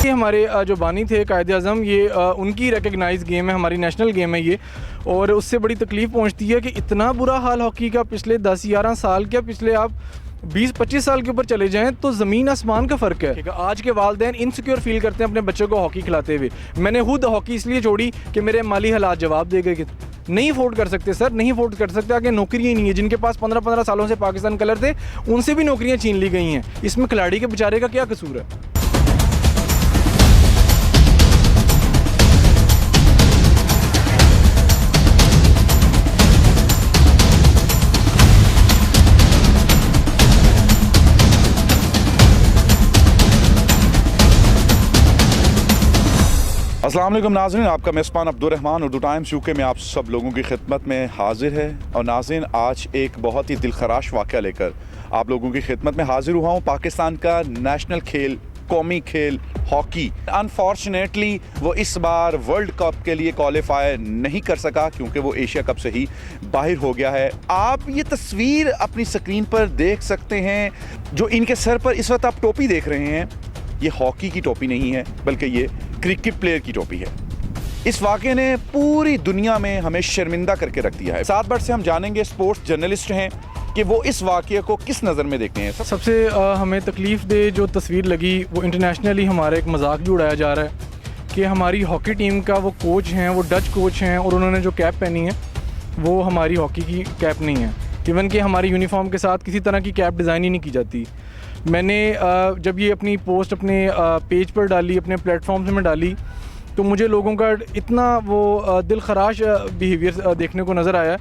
के हमारे जो बानी थे कायद आज़म, ये उनकी रिकग्नाइज गेम है, हमारी नेशनल गेम है ये। और उससे बड़ी तकलीफ़ पहुंचती है कि इतना बुरा हाल हॉकी का पिछले 10-11 साल, क्या पिछले आप 20-25 साल के ऊपर चले जाएं तो ज़मीन आसमान का फ़र्क है। आज के वालिदैन इनसिक्योर फील करते हैं अपने बच्चों को हॉकी खिलाते हुए। मैंने खुद हॉकी इसलिए छोड़ी कि मेरे माली हालात जवाब दे गए कि नहीं अफोर्ड कर सकते सर, नहीं अफोर्ड कर सकते। आगे नौकरियाँ नहीं है, जिनके पास 15-15 सालों से पाकिस्तान कलर थे उनसे भी नौकरियाँ छीन ली गई हैं। इसमें खिलाड़ी के बेचारे का क्या कसूर है? अस्सलाम वालेकुम नाज़रीन, आपका मेज़बान अब्दुर्रहमान उर्दू टाइम्स यूके में आप सब लोगों की खिदमत में हाजिर है। और नाज़रीन, आज एक बहुत ही दिलखराश वाक़या लेकर आप लोगों की खिदमत में हाजिर हुआ हूँ। पाकिस्तान का नेशनल खेल, कौमी खेल हॉकी, अनफॉर्चुनेटली वो इस बार वर्ल्ड कप के लिए क्वालिफाई नहीं कर सका क्योंकि वो एशिया कप से ही बाहर हो गया है। आप ये तस्वीर अपनी स्क्रीन पर देख सकते हैं। जो इनके सर पर इस वक्त आप टोपी देख रहे हैं, ये हॉकी की टोपी नहीं है बल्कि ये क्रिकेट प्लेयर की टोपी है। इस वाक़े ने पूरी दुनिया में हमें शर्मिंदा करके रख दिया है। साथ बढ़ से हम जानेंगे, स्पोर्ट्स जर्नलिस्ट हैं, कि वो इस वाक़े को किस नज़र में देखते हैं। सबसे हमें तकलीफ़ दे जो तस्वीर लगी वो इंटरनेशनली हमारा एक मजाक भी उड़ाया जा रहा है कि हमारी हॉकी टीम का वो कोच हैं, वो डच कोच हैं, और उन्होंने जो कैप पहनी है वो हमारी हॉकी की कैप नहीं है। इवन कि हमारी यूनिफॉर्म के साथ किसी तरह की कैप डिज़ाइन ही नहीं की जाती। मैंने जब ये अपनी पोस्ट अपने पेज पर डाली, अपने प्लेटफॉर्म्स में डाली, तो मुझे लोगों का इतना वो दिल खराश बिहेवियर देखने को नज़र आया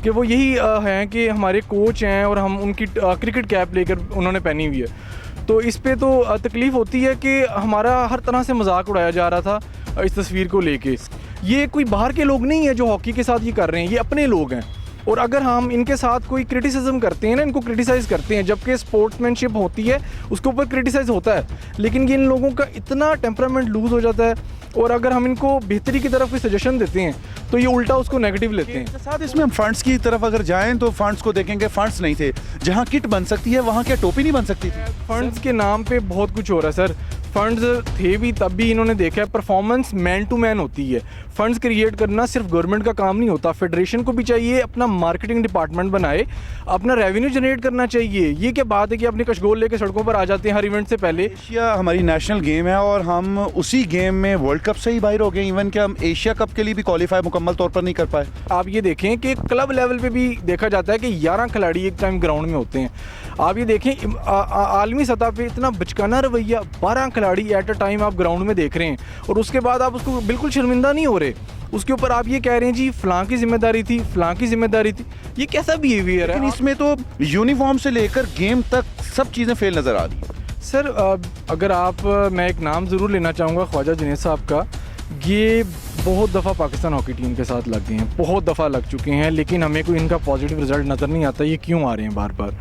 कि वो यही हैं कि हमारे कोच हैं और हम उनकी क्रिकेट कैप लेकर उन्होंने पहनी हुई है। तो इस पे तो तकलीफ़ होती है कि हमारा हर तरह से मजाक उड़ाया जा रहा था इस तस्वीर को लेके। ये कोई बाहर के लोग नहीं है जो हॉकी के साथ ये कर रहे हैं, ये अपने लोग हैं। और अगर हम इनके साथ कोई क्रिटिसिज्म करते हैं ना, इनको क्रिटिसाइज़ करते हैं, जबकि स्पोर्ट्समैनशिप होती है उसके ऊपर क्रिटिसाइज़ होता है, लेकिन ये इन लोगों का इतना टेम्परामेंट लूज़ हो जाता है। और अगर हम इनको बेहतरी की तरफ कोई सजेशन देते हैं तो ये उल्टा उसको नेगेटिव लेते हैं। साथ इसमें हम फंड्स की तरफ अगर जाएं तो फंड्स को देखेंगे, फंड्स नहीं थे। जहां किट बन सकती है वहां क्या टोपी नहीं बन सकती थी? फंड्स के नाम पे बहुत कुछ हो रहा है सर। फंड्स थे भी तब भी इन्होंने देखा है परफॉर्मेंस मैन टू मैन होती है। फंड्स क्रिएट करना सिर्फ गवर्नमेंट का काम नहीं होता, फेडरेशन को भी चाहिए अपना मार्केटिंग डिपार्टमेंट बनाए, अपना रेवेन्यू जनरेट करना चाहिए। ये क्या बात है कि अपने कशगोल लेके सड़कों पर आ जाते हैं हर इवेंट से पहले। एशिया हमारी नेशनल गेम है और हम उसी गेम में वर्ल्ड कप से ही बाहर हो गए। इवन कि हम एशिया कप के लिए भी क्वालिफाई मुकम्मल तौर पर नहीं कर पाए। आप ये देखें कि क्लब लेवल पे भी देखा जाता है कि 11 खिलाड़ी एक टाइम ग्राउंड में होते हैं। आप ये देखें आलमी सतह पे इतना बचकाना रवैया, 12 खिलाड़ी एट अ टाइम आप ग्राउंड में देख रहे हैं और उसके बाद आप उसको बिल्कुल शर्मिंदा नहीं हो रहे। उसके ऊपर आप ये कह रहे हैं जी फलां की जिम्मेदारी थी, फलां की जिम्मेदारी थी। ये कैसा बिहेवियर है? इसमें तो यूनिफॉर्म से लेकर गेम तक सब चीज़ें फेल नज़र आ रही। सर अगर आप मैं एक नाम ज़रूर लेना चाहूँगा, ख्वाजा जुनैद साहब का। ये बहुत दफ़ा पाकिस्तान हॉकी टीम के साथ लग गए हैं, बहुत दफ़ा लग चुके हैं, लेकिन हमें कोई इनका पॉजिटिव रिजल्ट नज़र नहीं आता। ये क्यों आ रहे हैं बार बार?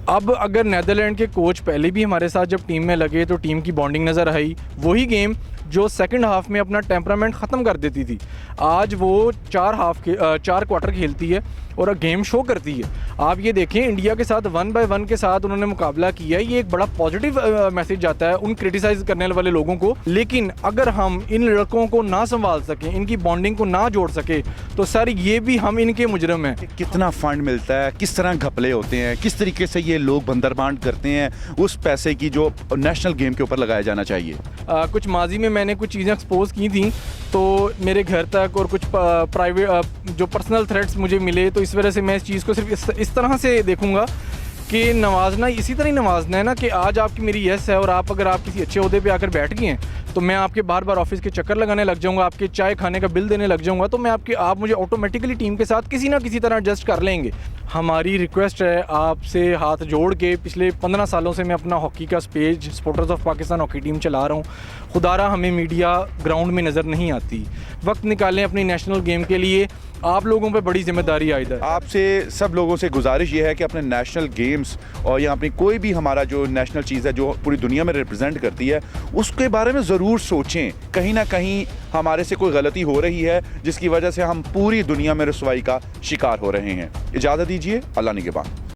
अब अगर नीदरलैंड के कोच पहले भी हमारे साथ जब टीम में लगे तो टीम की बॉन्डिंग नज़र आई, वही गेम जो सेकंड हाफ में अपना टेम्परामेंट ख़त्म कर देती थी, आज वो 4 क्वार्टर खेलती है और गेम शो करती है। आप ये देखें, इंडिया के साथ 1 बाय 1 के साथ उन्होंने मुकाबला किया है। ये एक बड़ा पॉजिटिव मैसेज जाता है उन क्रिटिसाइज़ करने वाले लोगों को। लेकिन अगर हम इन लड़कों को ना संभाल सकें, इनकी बॉन्डिंग को ना जोड़ सके, तो सर ये भी हम इनके मुजरम हैं। कितना फंड मिलता है, किस तरह घपले होते हैं, किस तरीके से ये लोग बंदरबांट करते हैं उस पैसे की जो नेशनल गेम के ऊपर लगाया जाना चाहिए। कुछ माजी में मैंने कुछ चीज़ें एक्सपोज की थी तो मेरे घर तक और कुछ प्राइवेट जो पर्सनल थ्रेट्स मुझे मिले, तो इस वजह से मैं इस चीज़ को सिर्फ इस तरह से देखूंगा कि नवाजना इसी तरह ही नवाजना है ना कि आज आपकी मेरी यस है और आप अगर आप किसी अच्छे ओहदे पे आकर बैठ गए हैं तो मैं आपके बार बार ऑफिस के चक्कर लगाने लग जाऊंगा, आपके चाय खाने का बिल देने लग जाऊंगा, तो मैं आप मुझे ऑटोमेटिकली टीम के साथ किसी ना किसी तरह एडजस्ट कर लेंगे। हमारी रिक्वेस्ट है आपसे हाथ जोड़ के, पिछले 15 सालों से मैं अपना हॉकी का page supporters of Pakistan hockey team चला रहा हूँ। खुदारा हमें मीडिया ग्राउंड में नज़र नहीं आती। वक्त निकालें अपनी नेशनल गेम के लिए, आप लोगों पे बड़ी जिम्मेदारी आयद है। आपसे सब लोगों से गुजारिश ये है कि अपने नेशनल गेम्स और या अपनी कोई भी हमारा जो नेशनल चीज़ है जो पूरी दुनिया में रिप्रेजेंट करती है उसके बारे में ज़रूर सोचें। कहीं ना कहीं हमारे से कोई गलती हो रही है जिसकी वजह से हम पूरी दुनिया में रुसवाई का शिकार हो रहे हैं। इजाज़त दीजिए, अल्लाह निगहबान।